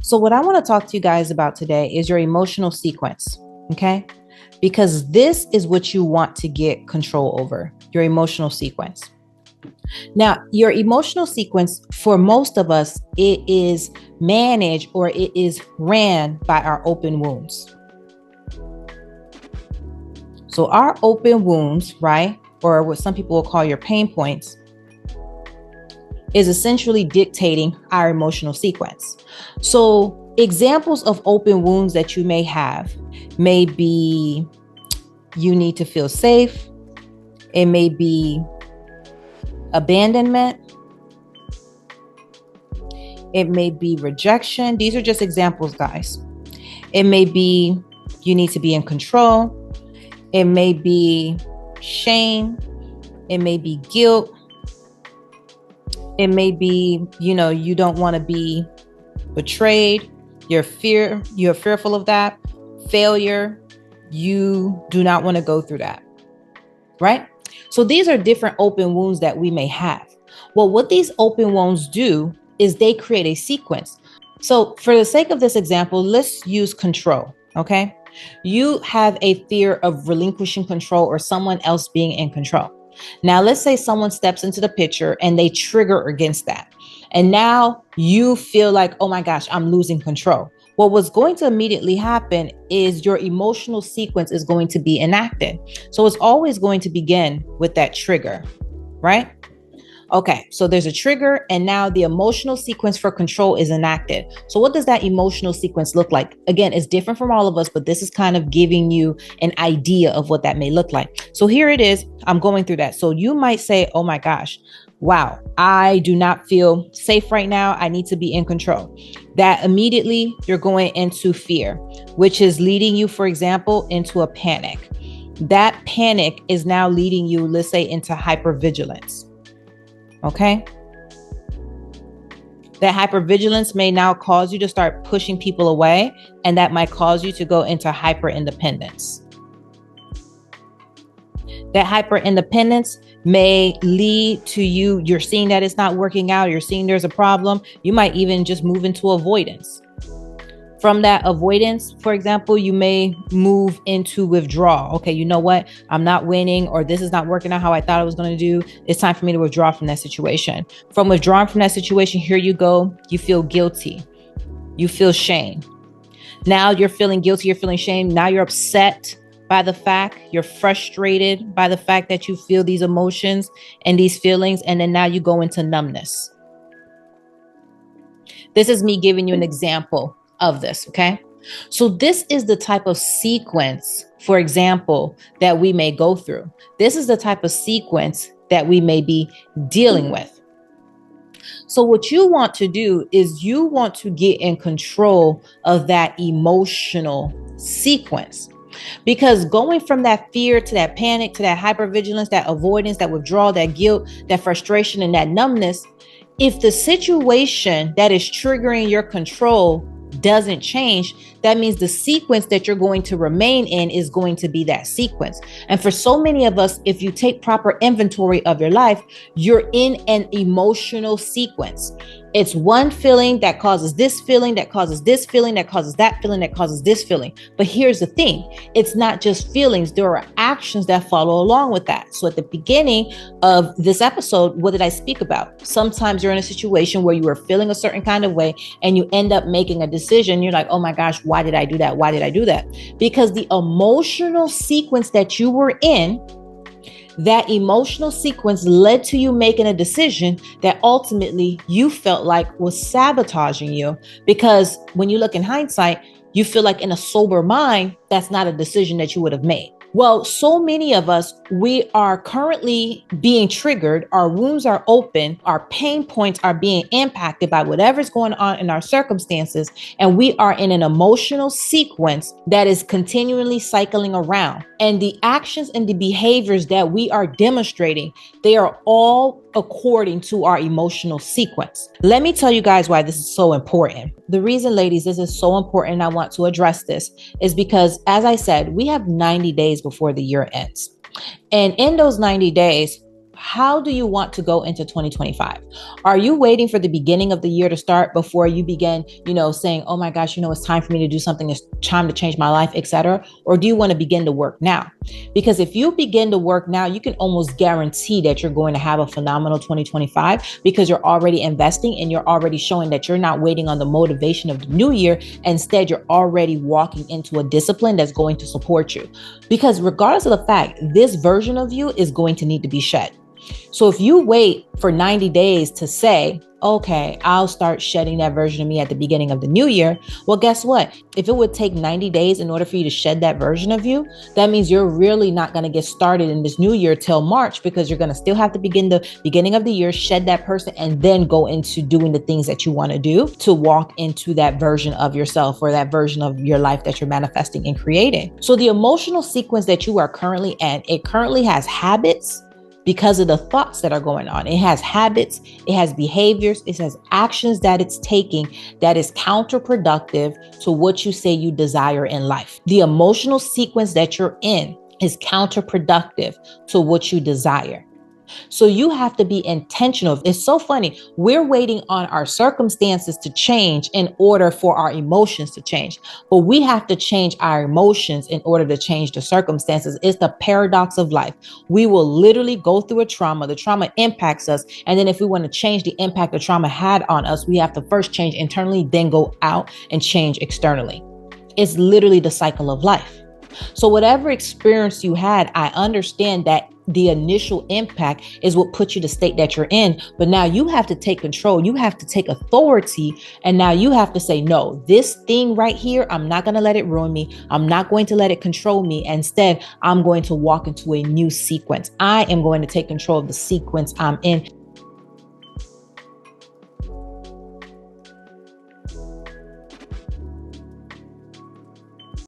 So, what I want to talk to you guys about today is your emotional sequence, okay? Because this is what you want to get control over, your emotional sequence. Now, your emotional sequence, for most of us, it is managed or it is ran by our open wounds. So, our open wounds, right, or what some people will call your pain points, is essentially dictating our emotional sequence. So, examples of open wounds that you may have may be you need to feel safe, it may be abandonment, it may be rejection. These are just examples, guys. It may be you need to be in control, it may be shame, it may be guilt. It may be, you don't want to be betrayed. You're fearful of that. Failure. You do not want to go through that. Right? So these are different open wounds that we may have. Well, what these open wounds do is they create a sequence. So for the sake of this example, let's use control. Okay. You have a fear of relinquishing control or someone else being in control. Now, let's say someone steps into the picture and they trigger against that. And now you feel like, oh my gosh, I'm losing control. Well, what's going to immediately happen is your emotional sequence is going to be enacted. So it's always going to begin with that trigger, right? Okay, so there's a trigger and now the emotional sequence for control is enacted. So what does that emotional sequence look like? Again, it's different from all of us, but this is kind of giving you an idea of what that may look like. So here it is. I'm going through that. So you might say, oh my gosh, wow, I do not feel safe right now. I need to be in control. That immediately you're going into fear, which is leading you, for example, into a panic. That panic is now leading you, let's say, into hyper-vigilance. Okay. That hypervigilance may now cause you to start pushing people away, and that might cause you to go into hyper independence. That hyper independence may lead to you're seeing that it's not working out. You're seeing there's a problem. You might even just move into avoidance. From that avoidance, for example, you may move into withdrawal. Okay, you know what? I'm not winning, or this is not working out how I thought I was going to do. It's time for me to withdraw from that situation. From withdrawing from that situation, here you go. You feel guilty. You feel shame. Now you're feeling guilty. You're feeling shame. Now you're upset by the fact, you're frustrated by the fact that you feel these emotions and these feelings. And then now you go into numbness. This is me giving you an example of this, okay? So this is the type of sequence, for example, that we may go through. This is the type of sequence that we may be dealing with. So what you want to do is you want to get in control of that emotional sequence. Because going from that fear to that panic, to that hypervigilance, that avoidance, that withdrawal, that guilt, that frustration, and that numbness, if the situation that is triggering your control doesn't change, that means the sequence that you're going to remain in is going to be that sequence. And for so many of us, if you take proper inventory of your life, you're in an emotional sequence. It's one feeling that causes this feeling, that causes this feeling, that causes that feeling, that causes this feeling. But here's the thing. It's not just feelings. There are actions that follow along with that. So at the beginning of this episode, what did I speak about? Sometimes you're in a situation where you are feeling a certain kind of way and you end up making a decision. You're like, oh my gosh, why did I do that? Why did I do that? Because the emotional sequence that you were in, that emotional sequence led to you making a decision that ultimately you felt like was sabotaging you. Because when you look in hindsight, you feel like in a sober mind, that's not a decision that you would have made. Well, so many of us, we are currently being triggered. Our wounds are open. Our pain points are being impacted by whatever's going on in our circumstances. And we are in an emotional sequence that is continually cycling around. And the actions and the behaviors that we are demonstrating, they are all according to our emotional sequence. Let me tell you guys why this is so important. The reason, ladies, this is so important, and I want to address this, is because, as I said, we have 90 days before the year ends. And in those 90 days, how do you want to go into 2025? Are you waiting for the beginning of the year to start before you begin, saying, oh my gosh, it's time for me to do something. It's time to change my life, etc. Or do you want to begin to work now? Because if you begin to work now, you can almost guarantee that you're going to have a phenomenal 2025 because you're already investing and you're already showing that you're not waiting on the motivation of the new year. Instead, you're already walking into a discipline that's going to support you. Because regardless of the fact, this version of you is going to need to be shed. So if you wait for 90 days to say, okay, I'll start shedding that version of me at the beginning of the new year. Well, guess what? If it would take 90 days in order for you to shed that version of you, that means you're really not going to get started in this new year till March, because you're going to still have to begin the beginning of the year, shed that person, and then go into doing the things that you want to do to walk into that version of yourself or that version of your life that you're manifesting and creating. So the emotional sequence that you are currently in, it currently has habits because of the thoughts that are going on. It has habits, it has behaviors, it has actions that it's taking that is counterproductive to what you say you desire in life. The emotional sequence that you're in is counterproductive to what you desire. So you have to be intentional. It's so funny. We're waiting on our circumstances to change in order for our emotions to change. But we have to change our emotions in order to change the circumstances. It's the paradox of life. We will literally go through a trauma. The trauma impacts us. And then if we want to change the impact the trauma had on us, we have to first change internally, then go out and change externally. It's literally the cycle of life. So whatever experience you had, I understand that the initial impact is what put you to the state that you're in. But now you have to take control. You have to take authority. And now you have to say, no, this thing right here, I'm not going to let it ruin me. I'm not going to let it control me. Instead, I'm going to walk into a new sequence. I am going to take control of the sequence I'm in.